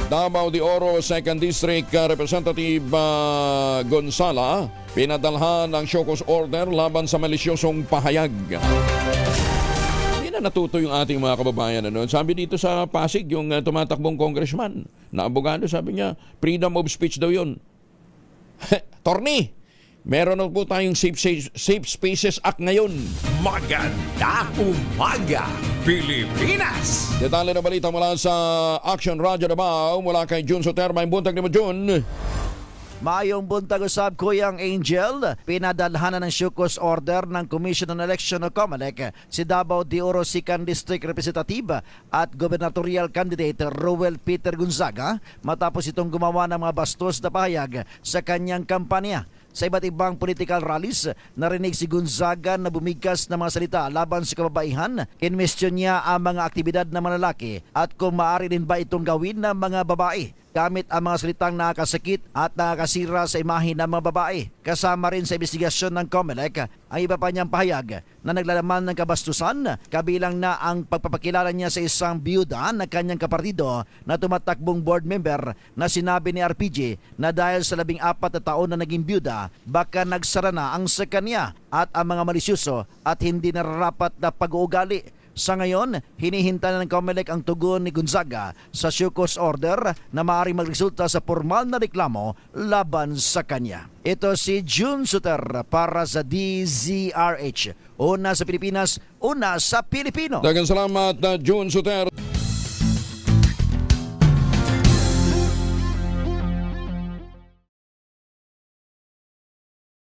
Davao de Oro 2nd District Representative Gonzala pinadalhan ng show cause order laban sa malisyosong pahayag. Hindi na natuto yung ating mga kababayan. Sabi dito sa Pasig, yung tumatakbong congressman na abogado, sabi niya, freedom of speech daw yun. Torni, meron na po tayong Safe Spaces Act ngayon. Maganda umaga, Pilipinas! Detalye na balita mula sa Action Radio Davao mula kay Jun Soter. May buntag ni mo, Jun. Maayong buntag usab, Kuyang Angel. Pinadalhanan ng Shukos Order ng Commission on Election o COMELEC si Davao de Oro 2nd District Representative at Gubernatorial Candidate Roel Peter Gonzaga matapos itong gumawa ng mga bastos na pahayag sa kanyang kampanya. Sa iba't ibang political rallies, narinig si Gonzaga na bumigkas ng mga salita laban sa kababaihan. Kinwestiyon niya ang mga aktibidad ng mga lalaki at kung maaari din ba itong gawin ng mga babae gamit ang mga salitang nakakasakit at nakakasira sa imahe ng mga babae. Kasama rin sa investigasyon ng COMELEC ang iba pa niyang pahayag na naglalaman ng kabastusan, kabilang na ang pagpapakilala niya sa isang biyuda na kanyang kapartido na tumatakbong board member na sinabi ni RPG na dahil sa 14 na taon na naging biyuda, baka nagsara na ang sa kanya at ang mga malisyoso at hindi nararapat na pag-uugali. Sa ngayon, hinihintay na ng COMELEC ang tugon ni Gonzaga sa Shukos Order na maaaring magresulta sa formal na reklamo laban sa kanya. Ito si Jun Suter para sa DZRH. Una sa Pilipinas, una sa Pilipino. Daghang salamat, Jun Soter.